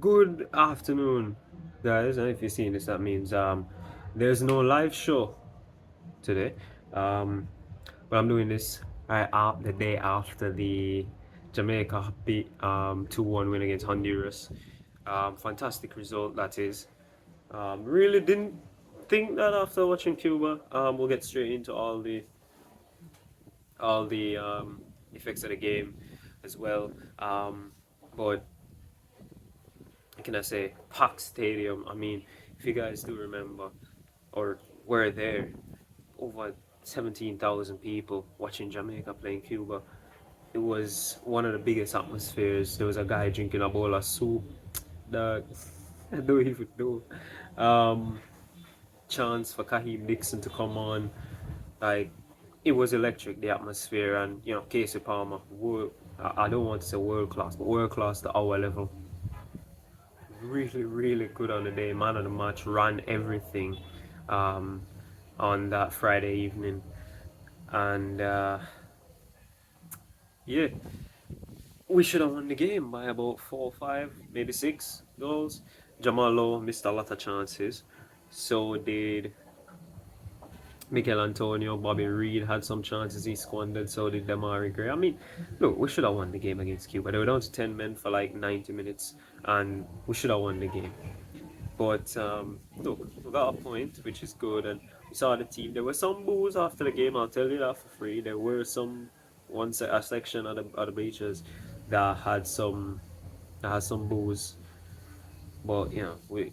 Good afternoon, guys. And if you're seeing this, that means there's no live show today. Um, but I'm doing this right out the day after the Jamaica beat 2-1 win against Honduras. Fantastic result that is. Really didn't think that after watching Cuba. We'll get straight into all the effects of the game as well. But can I say packed stadium? I mean, if you guys do remember or were there, over 17,000 people watching Jamaica playing Cuba. It was one of the biggest atmospheres. There was a guy drinking a bowl of soup. The I don't even know. Um, Chance for Kahim Dixon to come on. Like it was electric, the atmosphere, and Casey Palmer. I don't want to say world class, but world class to our level. Really, really good on the day. Man of the match, ran everything um, on that Friday evening. And yeah, we should have won the game by about 4 or 5, maybe 6 goals. Jamal Lowe missed a lot of chances. So did Mikel Antonio. Bobby Reed had some chances he squandered. So did Damari Gray. I mean, look, we should have won the game against Cuba. They were down to 10 men for like 90 minutes. And we should have won the game. But look, we got a point, which is good, and we saw the team. There were some boos after the game. I'll tell you that for free. There were a section of the bleachers that had some boos, but we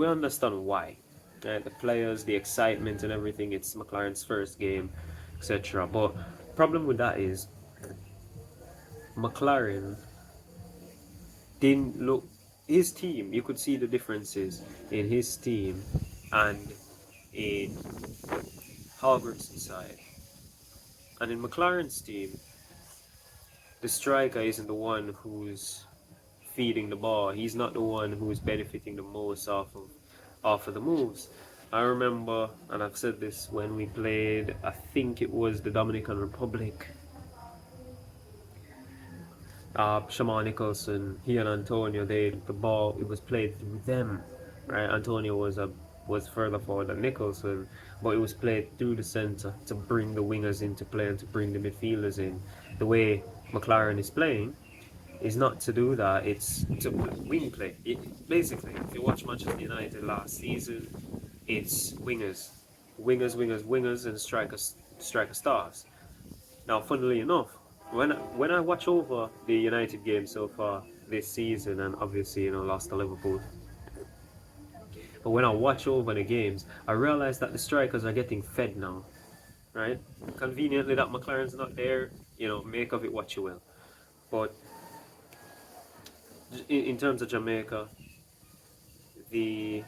understand why. The players, the excitement, and everything. It's McLaren's first game, etc. But problem with that is McLaren didn't look his team. You could see the differences in his team and in Halbertson's side. And in McLaren's team, the striker isn't the one who's feeding the ball. He's not the one who's benefiting the most off of the moves. I remember, and I've said this when we played, I think it was the Dominican Republic. Shaman Nicholson, he and Antonio, the ball it was played through them, right? Antonio was further forward than Nicholson, but it was played through the center to bring the wingers into play and to bring the midfielders in. The way McLaren is playing is not to do that; it's to wing play. Basically, if you watch Manchester United last season, it's wingers, and striker stars. Now, funnily enough, when I watch over the United game so far this season, and obviously lost to Liverpool, but when I watch over the games, I realize that the strikers are getting fed now, right? Conveniently, that McLaren's not there. Make of it what you will. But in terms of Jamaica, the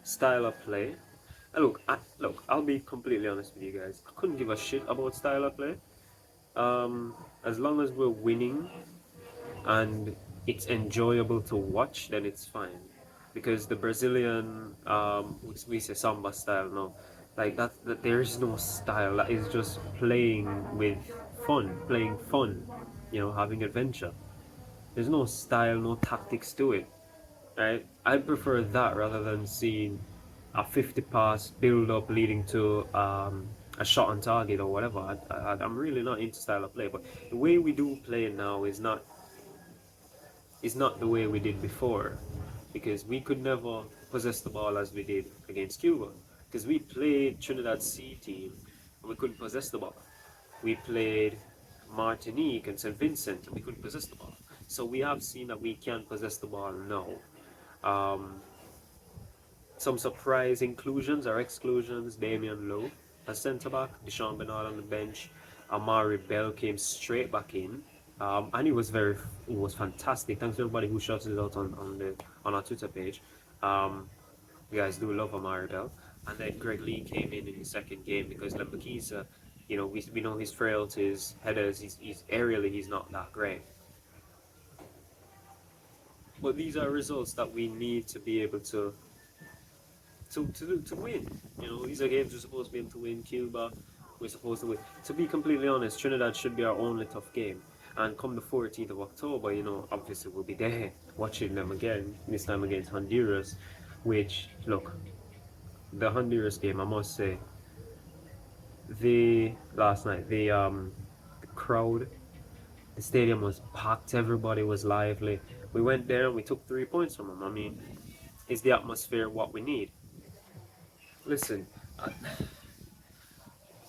style of play. Look, I'll be completely honest with you guys. I couldn't give a shit about style of play. As long as we're winning and it's enjoyable to watch, then it's fine. Because the Brazilian, we say samba style now, like that there is no style. That is just playing fun, having adventure. There's no style, no tactics to it, right? I prefer that rather than seeing a 50 pass build up leading to a shot on target or whatever. I'm really not into style of play, but the way we do play now is not the way we did before, because we could never possess the ball as we did against Cuba, because we played Trinidad C team and we couldn't possess the ball. We played Martinique and St. Vincent and we couldn't possess the ball. So we have seen that we can possess the ball now. Um, some surprise inclusions or exclusions: Damian Lowe as centre back, Deshaun Bernard on the bench, Amari Bell came straight back in, and he was fantastic. Thanks to everybody who shouted it out on our Twitter page. Um, you guys do love Amari Bell, and then Greg Lee came in his second game because Lembakisa, we know his frailties, headers, he's aerially he's not that great. But these are results that we need to be able to win. These are games we're supposed to be able to win. Cuba, we're supposed to win. To be completely honest, Trinidad should be our only tough game. And come the 14th of October, obviously we'll be there watching them again, this time against Honduras, which, look, the Honduras game, I must say, last night, the crowd, the stadium was packed, everybody was lively. We went there and we took 3 points from them. I mean, is the atmosphere what we need? Listen, I,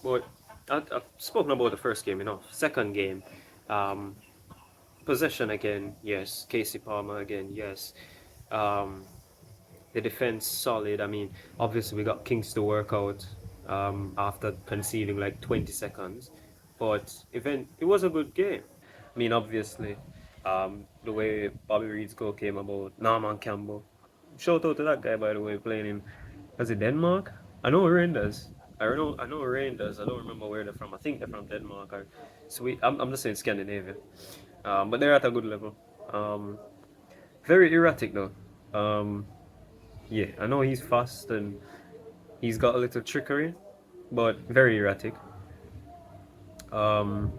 but I've spoken about the first game enough. Second game, um, possession again, yes. Casey Palmer again, yes. Um, the defense solid. I mean, obviously we got Kings to work out after conceding like 20 seconds, but it was a good game. I mean, obviously, the way Bobby Reed's goal came about, Norman Campbell. Shout out to that guy, by the way, playing in, was it Denmark? I know Rangers. I know Rangers. I don't remember where they're from. I think they're from Denmark or Sweden. I'm just saying Scandinavia. But they're at a good level. Um, very erratic though. Um, yeah, I know he's fast and he's got a little trickery, but very erratic. Um,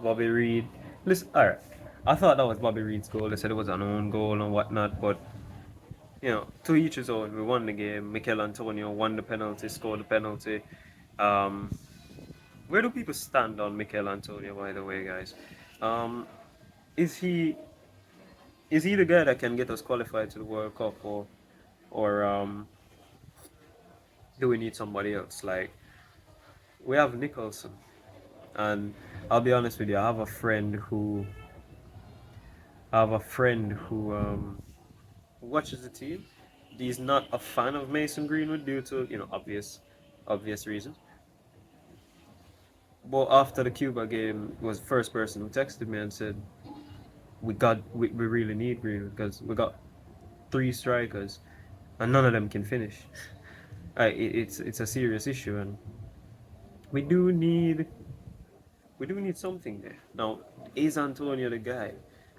Bobby Reed. Listen, alright. I thought that was Bobby Reed's goal. They said it was an own goal and whatnot, but to each his own. We won the game. Mikel Antonio won the penalty, scored the penalty. Um, where do people stand on Mikel Antonio, by the way, guys? Um, is he is he the guy that can get us qualified to the World Cup, or do we need somebody else? Like we have Nicholson, and I'll be honest with you, I have a friend who watches the team. He's not a fan of Mason Greenwood due to obvious reasons. But after the Cuba game, was the first person who texted me and said we really need Greenwood because we got three strikers and none of them can finish. It's a serious issue, and we do need we do need something there. Now, is Antonio the guy?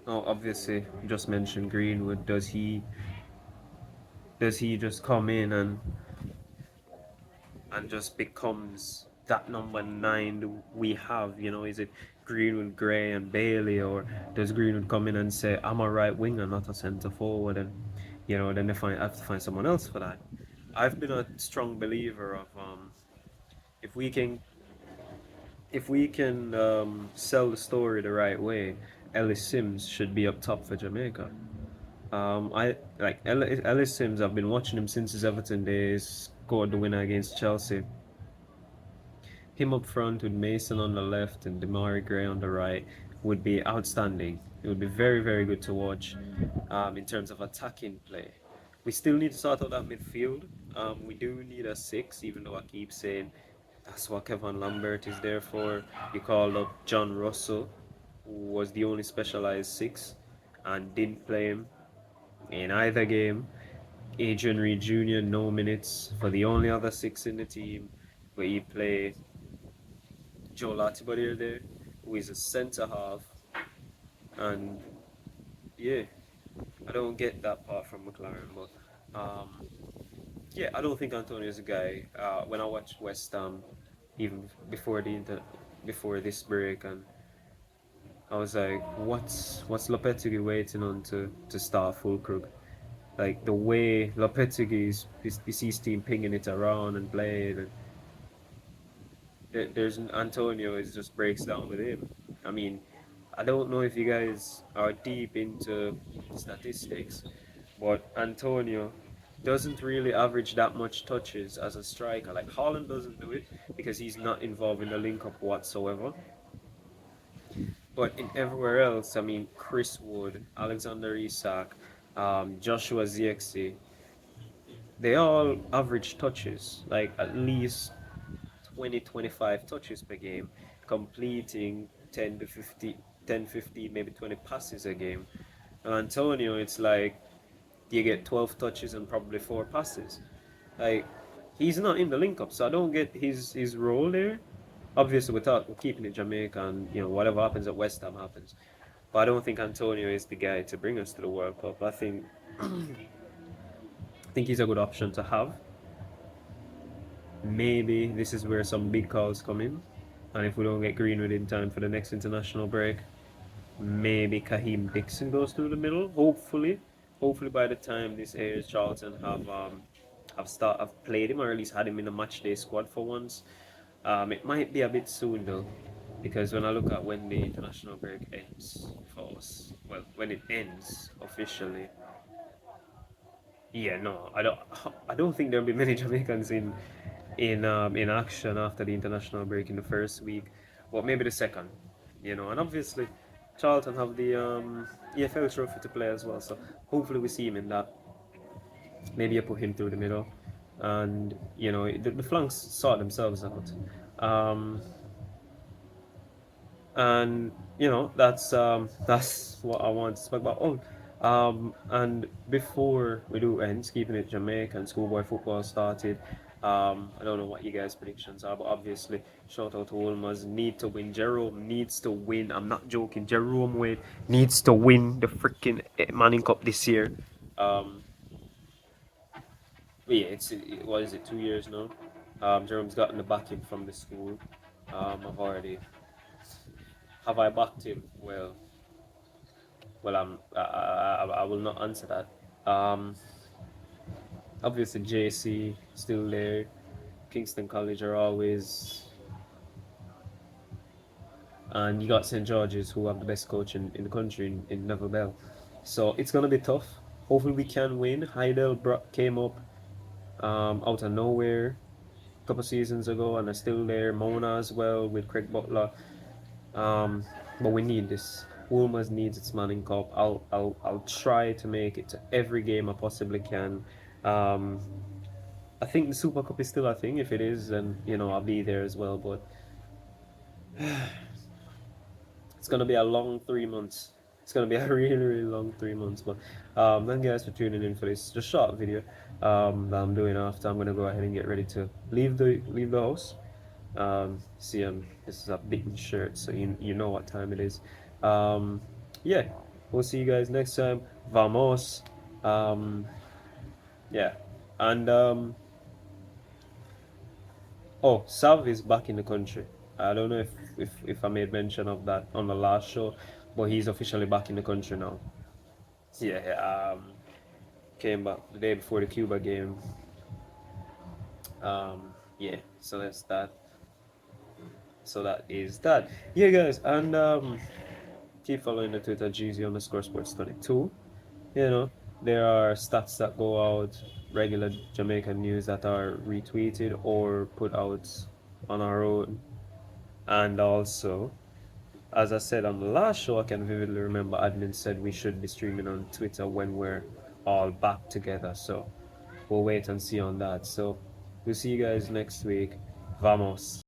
Now, obviously, you just mentioned Greenwood. Does he just come in and just becomes that number nine we have? Is it Greenwood, Gray, and Bailey, or does Greenwood come in and say, "I'm a right winger, not a centre forward," and then have to find someone else for that. I've been a strong believer of if we can sell the story the right way, Ellis Sims should be up top for Jamaica. I like Ellis Sims. I've been watching him since his Everton days. Scored the winner against Chelsea. Him up front with Mason on the left and Demari Gray on the right would be outstanding. It would be very, very good to watch in terms of attacking play. We still need to sort out that midfield. We do need a six, even though I keep saying that's what Kevin Lambert is there for. You called up John Russell, who was the only specialized six and didn't play him in either game. Adrian Reed Jr., no minutes for the only other six in the team, where he played Joe Latibodier there, who is a centre half, and yeah, I don't get that part from McLaren, but yeah, I don't think Antonio is a guy. When I watched West Ham, even before this break, and I was like, what's Lopetegui waiting on to start Fulkrug? Like the way Lopetegui is his team pinging it around and playing, and there's Antonio is just breaks down with him. I mean, I don't know if you guys are deep into statistics, but Antonio doesn't really average that much touches as a striker. Like Haaland doesn't do it because he's not involved in the link up whatsoever. But in everywhere else, I mean, Chris Wood, Alexander Isak, Joshua Zirkzee, they all average touches, like at least 20, 25 touches per game, completing 10 to 50, 10, 15, maybe 20 passes a game. And Antonio, it's like you get 12 touches and probably 4 passes. Like, he's not in the link up, so I don't get his role there. Obviously, we're keeping it Jamaica, and whatever happens at West Ham happens. But I don't think Antonio is the guy to bring us to the World Cup. I think he's a good option to have. maybe this is where some big calls come in. And if we don't get Greenwood in time for the next international break, maybe Kahim Dixon goes through the middle. Hopefully by the time this airs, Charlton have played him or at least had him in the match day squad for once. It might be a bit soon though, because when I look at when the international break ends for us, well, when it ends officially, yeah, no, I don't think there'll be many Jamaicans in action after the international break in the first week, but maybe the second, and obviously Charlton have the EFL trophy to play as well, so hopefully we see him in that. Maybe I put him through the middle, and the flanks sort themselves out. Um, and that's what I want to speak about. Oh, and before we do end, keeping it Jamaican schoolboy football started. I don't know what you guys' predictions are, but obviously, shout out to Ulmas. Need to win. Jerome needs to win. I'm not joking. Jerome Wade needs to win the freaking Manning Cup this year. Um, but yeah, what is it? 2 years now. Jerome's gotten the backing from the school. I've already have I backed him? Well, I will not answer that. Obviously, JC still there. Kingston College are always, and you got St George's who have the best coach in the country in Neville Bell. So it's gonna be tough. Hopefully we can win. Came up out of nowhere a couple seasons ago and are still there. Mona as well with Craig Butler. Um, but we need this. Wolmer's needs its Manning Cup. I'll try to make it to every game I possibly can. Um, I think the Super Cup is still a thing. If it is, then I'll be there as well. But it's gonna be a long 3 months. It's gonna be a really really long 3 months. But thank you guys for tuning in for this just short video that I'm doing after. I'm gonna go ahead and get ready to leave the house. See, this is a big shirt, so you know what time it is. Um, yeah, we'll see you guys next time. Vamos. Yeah, and oh, Sav is back in the country. I don't know if I made mention of that on the last show, but he's officially back in the country now. Yeah, came back the day before the Cuba game. Yeah, so that's that. So that is that. Yeah, guys, and keep following the Twitter GZ underscore sports 22. You know, there are stats that go out, regular Jamaican news that are retweeted or put out on our own. And also, as I said on the last show, I can vividly remember admin said we should be streaming on Twitter when we're all back together. So we'll wait and see on that. So we'll see you guys next week. Vamos.